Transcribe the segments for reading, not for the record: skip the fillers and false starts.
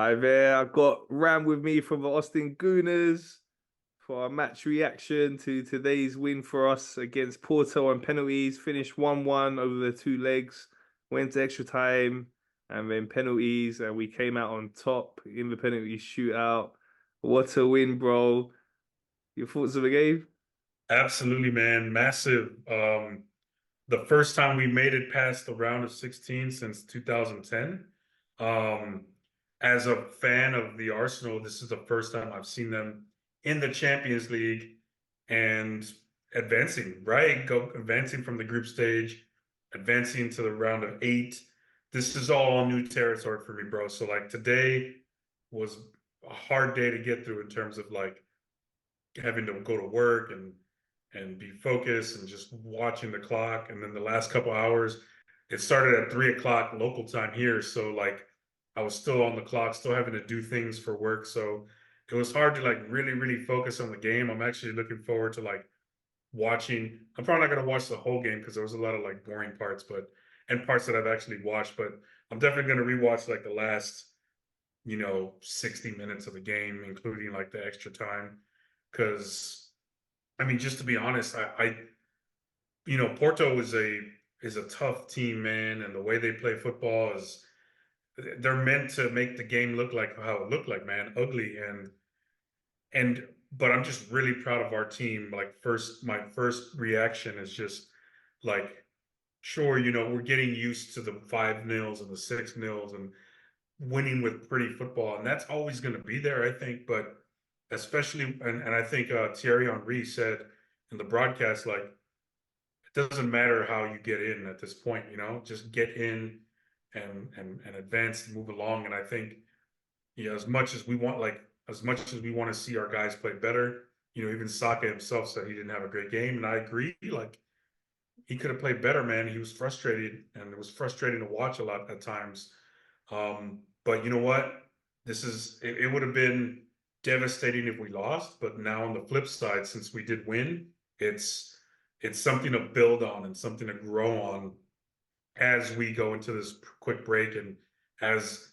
Hi there, I've got Ram with me from the Austin Gooners for our match reaction to today's win for us against Porto on penalties. Finished 1-1 over the two legs, went to extra time and then penalties, and we came out on top in the penalty shootout. What a win, bro. Your thoughts of the game? Absolutely, man. Massive. The first time we made it past the round of 16 since 2010. Um, as a fan of the Arsenal, this is the first time I've seen them in the Champions League and advancing, right? Advancing from the group stage, advancing to the round of 8. This is all new territory for me, bro. So like today was a hard day to get through in terms of like having to go to work and be focused and just watching the clock. And then the last couple hours, it started at 3 o'clock local time here. So like I was still on the clock, still having to do things for work. So it was hard to like really, really focus on the game. I'm actually looking forward to like watching. I'm probably not gonna watch the whole game because there was a lot of like boring parts, but and parts that I've actually watched, but I'm definitely gonna rewatch like the last 60 minutes of the game, including like the extra time. Cause I mean, just to be honest, Porto is a tough team, man, and the way they play football is they're meant to make the game look like how it looked like, man, ugly and but I'm just really proud of our team. Like my first reaction is just like, sure, we're getting used to the 5-0s and the 6-0s and winning with pretty football, and that's always going to be there, I think. But especially, and I think Thierry Henry said in the broadcast, like, it doesn't matter how you get in at this point, just get in and advance and move along. And I think, as much as we want, as much as we want to see our guys play better, even Saka himself said he didn't have a great game, and I agree. Like, he could have played better, man. He was frustrated, and it was frustrating to watch a lot at times. But you know what? It would have been devastating if we lost. But now on the flip side, since we did win, it's something to build on and something to grow on as we go into this quick break and as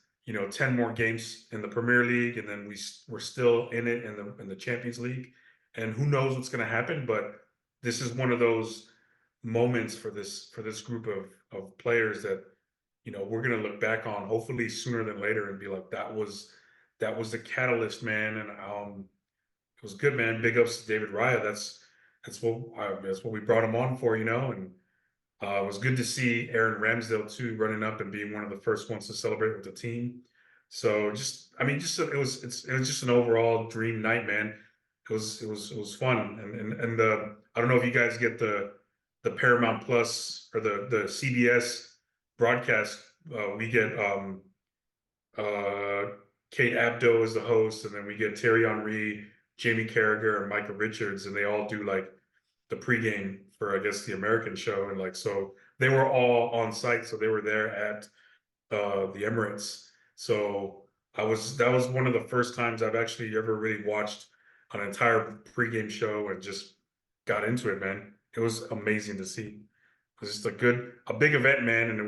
10 more games in the Premier League, and then we're still in it in the Champions League, and who knows what's going to happen. But this is one of those moments for this group of players that we're going to look back on hopefully sooner than later and be like, that was the catalyst, man. And it was good, man. Big ups to David Raya. That's what we brought him on for, and it was good to see Aaron Ramsdale too running up and being one of the first ones to celebrate with the team. So it was just an overall dream night, man. It was fun, and I don't know if you guys get the Paramount Plus or the CBS broadcast. We get uh, Kate Abdo as the host, and then we get Thierry Henry, Jamie Carragher, and Michael Richards, and they all do like the pregame for, I guess, the American show, and like, so they were all on site, so they were there at the Emirates. So that was one of the first times I've actually ever really watched an entire pregame show and just got into it, man. It was amazing to see. It was just a big event, man, and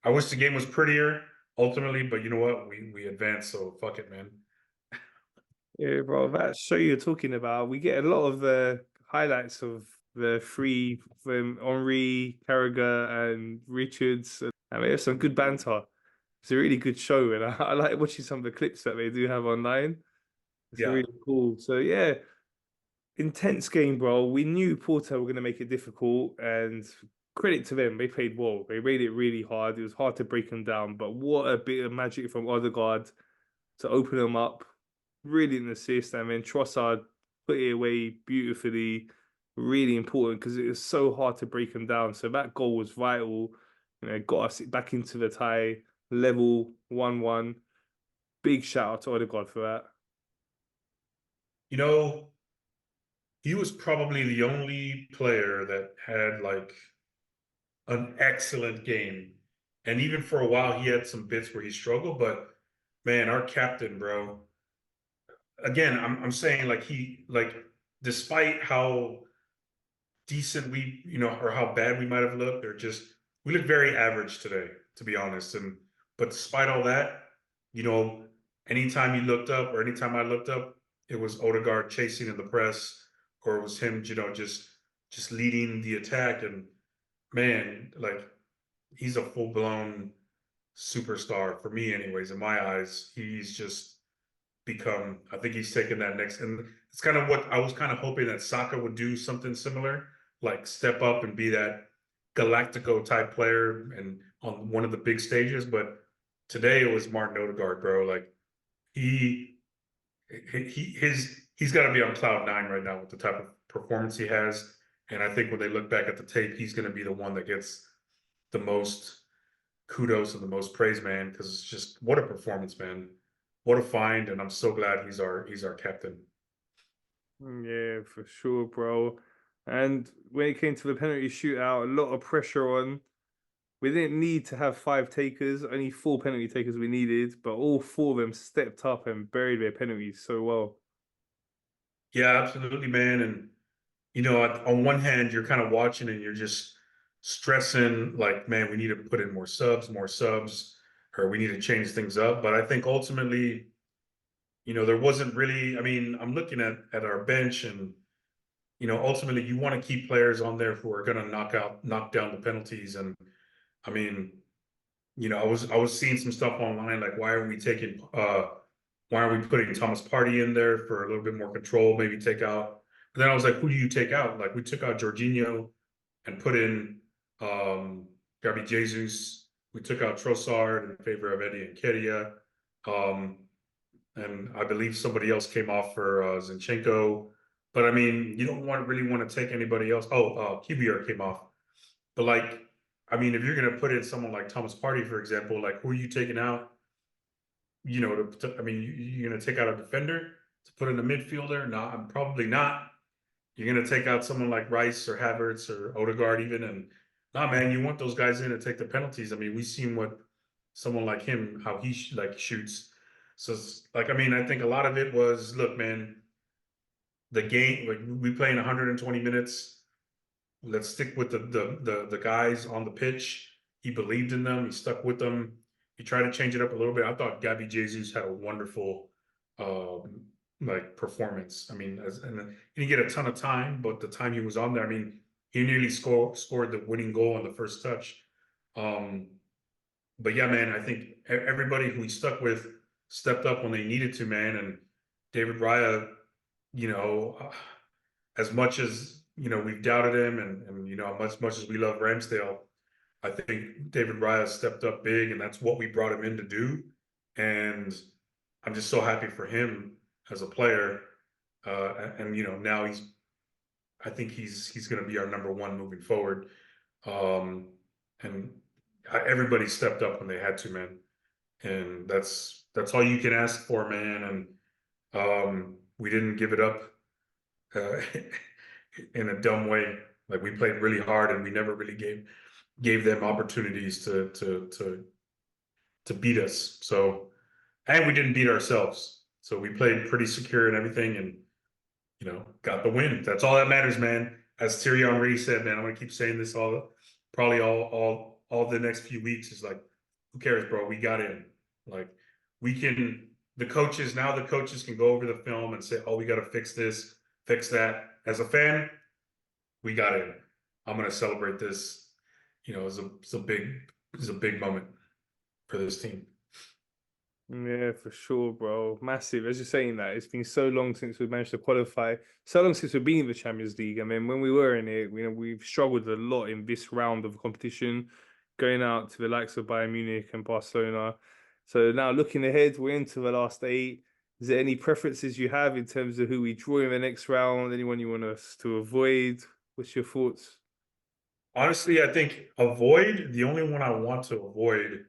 I wish the game was prettier ultimately, but you know what? We advanced, so fuck it, man. Yeah, bro, that show you're talking about, we get a lot of the highlights of the three from Henri, Carragher, and Richards. And there's some good banter. It's a really good show, and I like watching some of the clips that they do have online. It's Yeah. really cool. So yeah, intense game, bro. We knew Porto were going to make it difficult, and credit to them, they played well. They made it really hard. It was hard to break them down, but what a bit of magic from Odegaard to open them up. Brilliant assist, and then Trossard put it away beautifully. Really important because it was so hard to break them down. So that goal was vital. Got us back into the tie level 1-1. Big shout out to Odegaard for that. You know, he was probably the only player that had like an excellent game. And even for a while, he had some bits where he struggled. But man, our captain, bro. Again, I'm saying like despite how decent or how bad we might have looked, or just we looked very average today, to be honest. But despite all that, you know, anytime you looked up or anytime I looked up, it was Odegaard chasing in the press, or it was him, just leading the attack. And man, like he's a full blown superstar for me, anyways. In my eyes, he's just become. I think he's taken that next, and it's kind of what I was kind of hoping that Saka would do something similar, like step up and be that Galactico type player and on one of the big stages. But today it was Martin Odegaard, bro. Like he he's got to be on cloud nine right now with the type of performance he has. And I think when they look back at the tape, he's going to be the one that gets the most kudos and the most praise, man, because it's just what a performance, man. What a find, and I'm so glad he's our captain. Yeah, for sure, bro. And when it came to the penalty shootout, a lot of pressure on. We didn't need to have five takers, only four penalty takers we needed, but all four of them stepped up and buried their penalties so well. Yeah, absolutely, man. And on one hand, you're kind of watching and you're just stressing, like, man, we need to put in more subs, or we need to change things up. But I think ultimately, there wasn't really. I mean, I'm looking at our bench, and ultimately, you want to keep players on there who are going to knock down the penalties. And I mean, I was seeing some stuff online like why aren't we putting Thomas Partey in there for a little bit more control, maybe take out. But then I was like, who do you take out? Like we took out Jorginho and put in Gabi Jesus. We took out Trossard in favor of Eddie Nketiah. Um, and I believe somebody else came off for Zinchenko. But I mean, you don't really want to take anybody else. Oh, QBR came off. But like, I mean, if you're going to put in someone like Thomas Partey, for example, like who are you taking out? I mean, you're going to take out a defender to put in a midfielder? No, I'm probably not. You're going to take out someone like Rice or Havertz or Odegaard even, and nah, man, you want those guys in to take the penalties. I mean, we've seen what someone like him how he like shoots. So like, I mean, I think a lot of it was, look, man, the game like we playing 120 minutes. Let's stick with the guys on the pitch. He believed in them. He stuck with them. He tried to change it up a little bit. I thought Gabby Jesus had a wonderful like performance. I mean, and he didn't get a ton of time, but the time he was on there, I mean, he nearly scored the winning goal on the first touch. Um, but yeah, man, I think everybody who he stuck with stepped up when they needed to, man. And David Raya, you know, as much as we've doubted him, and much as we love Ramsdale, I think David Raya stepped up big, and that's what we brought him in to do. And I'm just so happy for him as a player. And now I think he's going to be our number one moving forward. And everybody stepped up when they had to, man. And that's all you can ask for, man. And we didn't give it up uh, in a dumb way. Like we played really hard, and we never really gave them opportunities to beat us. So, and we didn't beat ourselves. So we played pretty secure and everything, and got the win. That's all that matters, man. As Thierry Henry said, man, I'm gonna keep saying this probably all the next few weeks. Is like, who cares, bro? We got in. Like we can. The coaches can go over the film and say, oh, we got to fix this, fix that. As a fan, we got in. I'm gonna celebrate this. It's a big moment for this team. Yeah, for sure, bro. Massive. As you're saying that, it's been so long since we've managed to qualify, so long since we've been in the Champions League. I mean, when we were in it, we've struggled a lot in this round of competition, going out to the likes of Bayern Munich and Barcelona. So now looking ahead, we're into the last eight. Is there any preferences you have in terms of who we draw in the next round? Anyone you want us to avoid? What's your thoughts? Honestly, I think the only one I want to avoid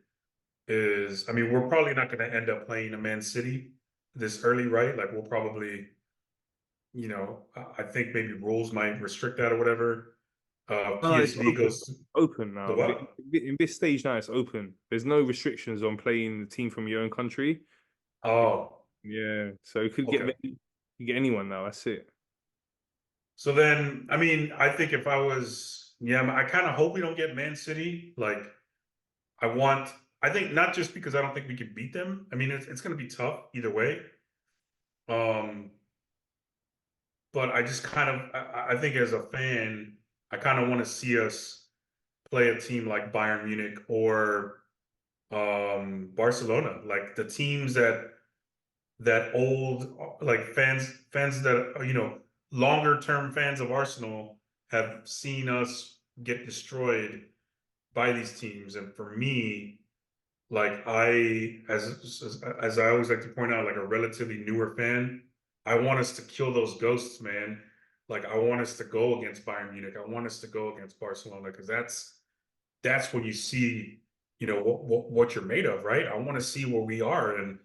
is, I mean, we're probably not going to end up playing a Man City this early, right? Like we'll probably, I think maybe rules might restrict that or whatever. No, it's PSV open. goes Open the now. what? In this stage now, it's open. There's no restrictions on playing the team from your own country. Oh, Yeah, so okay. you could get anyone now. That's it. So then, I mean, I think I kind of hope we don't get Man City. Like, I want, I think not just because I don't think we can beat them. I mean, it's going to be tough either way. Um, but I just kind of I think as a fan, I kind of want to see us play a team like Bayern Munich or Barcelona, like the teams that old like fans that longer term fans of Arsenal have seen us get destroyed by these teams. And for me, like as I always like to point out, like a relatively newer fan, I want us to kill those ghosts, man. Like I want us to go against Bayern Munich. I want us to go against Barcelona because that's when you see, what you're made of, right? I want to see where we are, and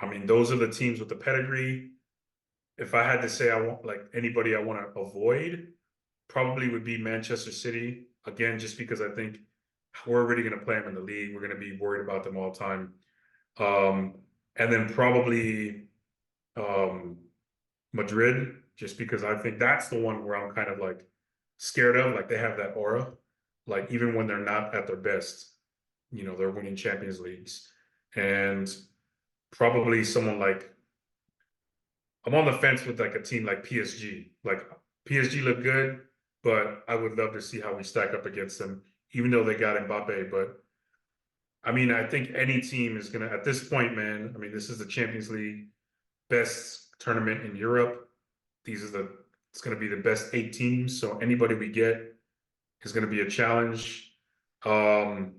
I mean, those are the teams with the pedigree. If I had to say, I want like anybody I want to avoid, probably would be Manchester City again, just because I think we're already going to play them in the league. We're going to be worried about them all the time. Um, and then probably um, Madrid, just because I think that's the one where I'm kind of like scared of. Like they have that aura. Like even when they're not at their best, they're winning Champions Leagues. And probably someone like I'm on the fence with like a team like PSG. Like PSG look good, but I would love to see how we stack up against them, even though they got Mbappe. But I mean, I think any team is gonna at this point, man. I mean, this is the Champions League best tournament in Europe. It's gonna be the best 8 teams. So anybody we get is gonna be a challenge. Um,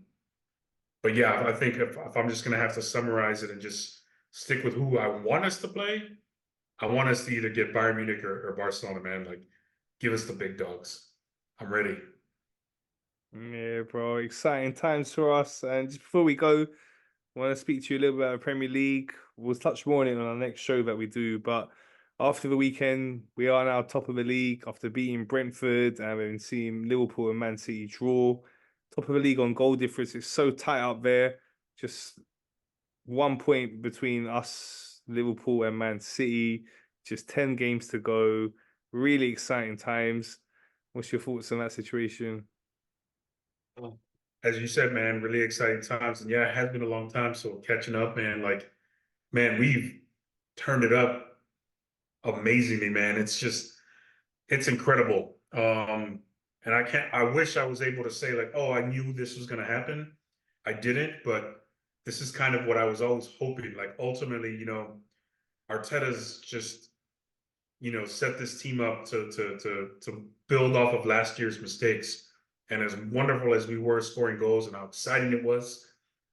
but yeah, I think if I'm just gonna have to summarize it and just stick with who I want us to play, I want us to either get Bayern Munich or Barcelona, man. Like, give us the big dogs. I'm ready. Yeah, bro, exciting times for us. And just before we go, I want to speak to you a little bit about the Premier League. We'll touch more on it on our next show that we do. But after the weekend, we are now top of the league after beating Brentford and we've been seeing Liverpool and Man City draw. Top of the league on goal difference. It's so tight up there. Just 1 point between us, Liverpool and Man City. Just 10 games to go. Really exciting times. What's your thoughts on that situation? As you said, man, really exciting times. And yeah, it has been a long time. So catching up, man, like, man, we've turned it up amazingly, man. It's incredible. And I wish I was able to say, like, oh, I knew this was going to happen. I didn't, but this is kind of what I was always hoping. Like, ultimately, Arteta's just, set this team up to build off of last year's mistakes. And as wonderful as we were scoring goals and how exciting it was,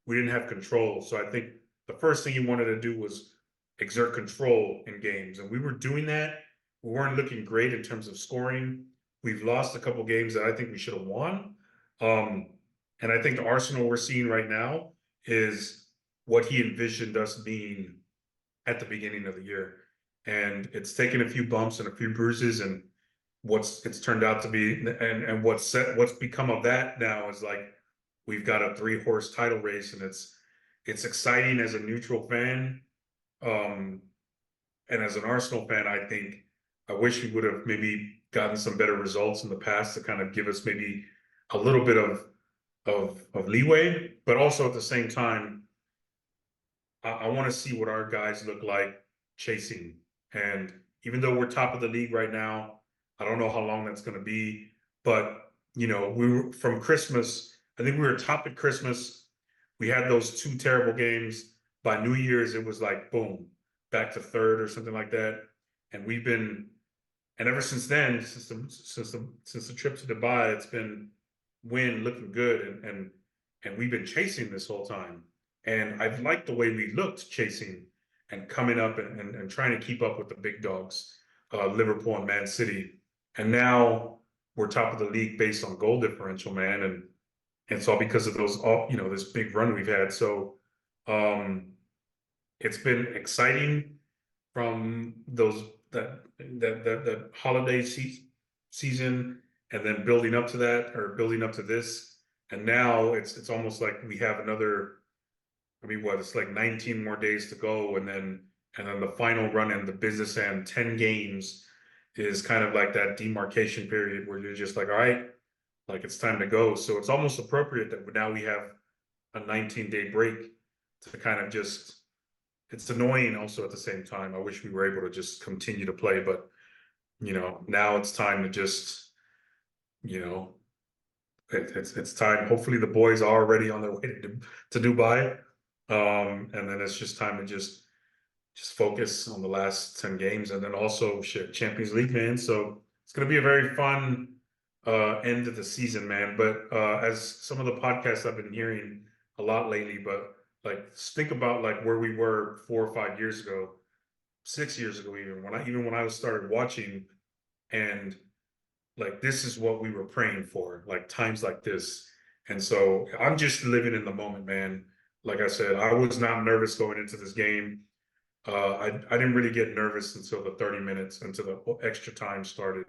we didn't have control. So I think the first thing he wanted to do was exert control in games, and we were doing that. We weren't looking great in terms of scoring. We've lost a couple games that I think we should have won. Um, and I think the Arsenal we're seeing right now is what he envisioned us being at the beginning of the year. And it's taken a few bumps and a few bruises, and what's it's turned out to be, and what's become of that now is like we've got a 3-horse title race, and it's exciting as a neutral fan. Um, and as an Arsenal fan, I think I wish we would have maybe gotten some better results in the past to kind of give us maybe a little bit of leeway, but also at the same time, I want to see what our guys look like chasing. And even though we're top of the league right now, I don't know how long that's going to be. But, we were from Christmas, I think we were top at Christmas. We had those 2 terrible games. By New Year's, it was like, boom, back to third or something like that. And and ever since then, since the trip to Dubai, it's been looking good. And we've been chasing this whole time. And I've liked the way we looked chasing and coming up and trying to keep up with the big dogs, Liverpool and Man City. And now we're top of the league based on goal differential, man. And it's all because of this big run we've had. So it's been exciting from that holiday season, and then building up to that, or building up to this. And now it's almost like we have another, I mean, it's like 19 more days to go, and then the final run in the business end, 10 games, is kind of like that demarcation period where you're just like, all right, like it's time to go. So it's almost appropriate that now we have a 19-day break to kind of just. It's annoying also at the same time. I wish we were able to just continue to play, but now it's time to just, you know, it's time. Hopefully the boys are already on their way to Dubai. And then it's just time to just focus on the last 10 games and then also shit, Champions League, man. So it's gonna be a very fun end of the season, man. But as some of the podcasts I've been hearing a lot lately, but like think about like where we were 4 or 5 years ago, 6 years ago, even when I was started watching, and like this is what we were praying for, like times like this. And so I'm just living in the moment, man. Like I said, I was not nervous going into this game. I didn't really get nervous until the 30 minutes, until the extra time started,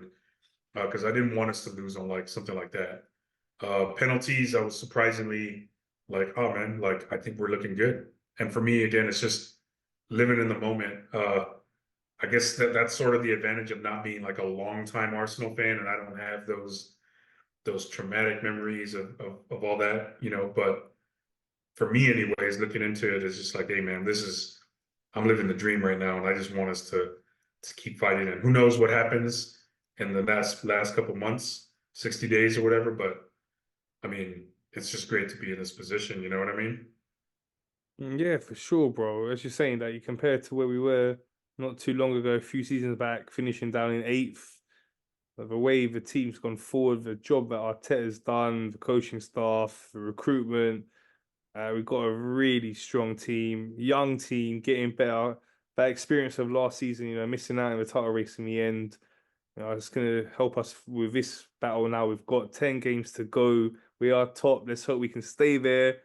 because I didn't want us to lose on like something like that. Penalties, I was surprisingly like, oh man, like I think we're looking good. And for me, again, it's just living in the moment. I guess that's sort of the advantage of not being like a longtime Arsenal fan, and I don't have those traumatic memories of all that, But for me, anyways, looking into it is just like, hey man, I'm living the dream right now, and I just want us to keep fighting. And who knows what happens in the last couple months, 60 days or whatever. But I mean, it's just great to be in this position. You know what I mean? Yeah, for sure, bro. As you're saying that you compare to where we were not too long ago, a few seasons back, finishing down in eighth, the way the team's gone forward, the job that Arteta's done, the coaching staff, the recruitment. We've got a really strong team, young team, getting better. That experience of last season, missing out in the title race in the end, it's going to help us with this battle now. We've got 10 games to go. We are top. Let's hope we can stay there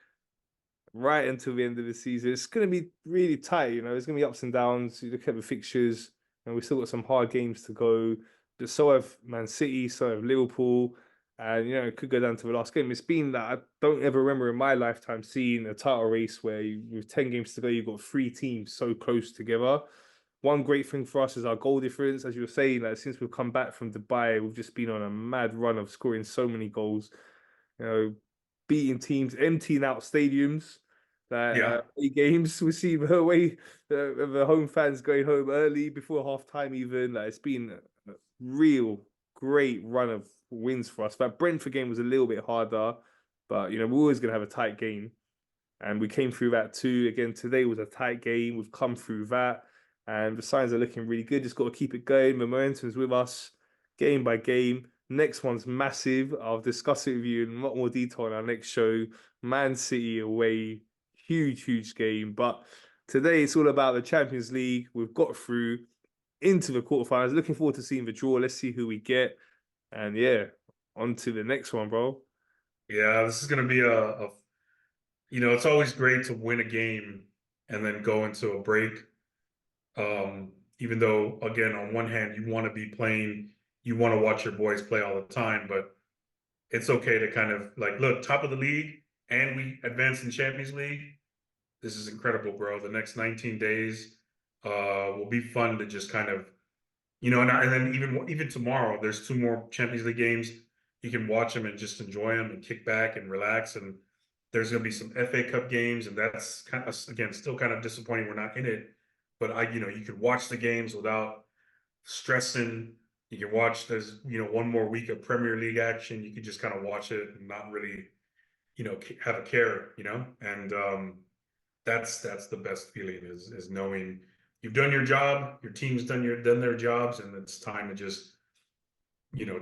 right until the end of the season. It's going to be really tight. There's going to be ups and downs. You look at the fixtures, and we've still got some hard games to go. But so have Man City, so have Liverpool. And, it could go down to the last game. It's been that I don't ever remember in my lifetime seeing a title race where with 10 games to go, you've got three teams so close together. One great thing for us is our goal difference. As you were saying, like, since we've come back from Dubai, we've just been on a mad run of scoring so many goals. You know, beating teams, emptying out stadiums. Like Yeah. games, we see the way the home fans going home early before half time. Even like it's been a real great run of wins for us. That Brentford game was a little bit harder, but we're always gonna have a tight game, and we came through that too. Again, today was a tight game. We've come through that, and the signs are looking really good. Just got to keep it going. Momentum's with us, game by game. Next one's massive. I'll discuss it with you in a lot more detail in our next show. Man City away, huge game. But today it's all about the Champions League. We've got through into the quarterfinals. Looking forward to seeing the draw. Let's see who we get. And yeah, on to the next one, bro. Yeah, this is going to be it's always great to win a game and then go into a break. Even though, again, on one hand, you want to be playing, you want to watch your boys play all the time, but it's okay to kind of like, look, top of the league, and we advance in Champions League. This is incredible, bro. The next 19 days will be fun to just kind of, and then even tomorrow, there's two more Champions League games. You can watch them and just enjoy them and kick back and relax. And there's going to be some FA Cup games, and that's kind of, again, still kind of disappointing we're not in it. But you could watch the games without stressing. You can watch. There's one more week of Premier League action. You can just kind of watch it and not really have a care. And that's the best feeling is knowing you've done your job, your team's done their jobs, and it's time to just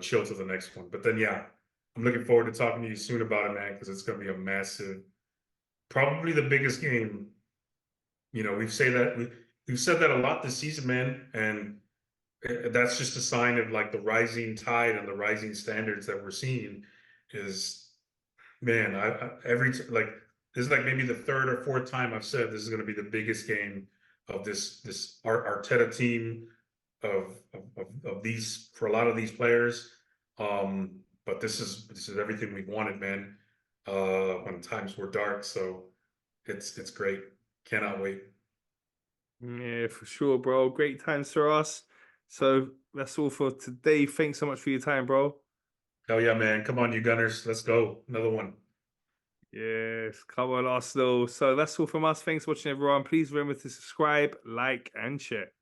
chill to the next one. But then yeah, I'm looking forward to talking to you soon about it, man, because it's going to be a massive, probably the biggest game. We've said that a lot this season, man, and that's just a sign of like the rising tide and the rising standards that we're seeing. Is Man, like this is like maybe the third or fourth time I've said this is going to be the biggest game of this Arteta team of these for a lot of these players. But this is everything we've wanted, man. When times were dark, so it's great. Cannot wait. Yeah, for sure, bro. Great times for us. So that's all for today. Thanks so much for your time, bro. Hell yeah, man! Come on, you Gunners, let's go. Another one. Yes, come on, Arsenal. So that's all from us. Thanks for watching, everyone. Please remember to subscribe, like, and share.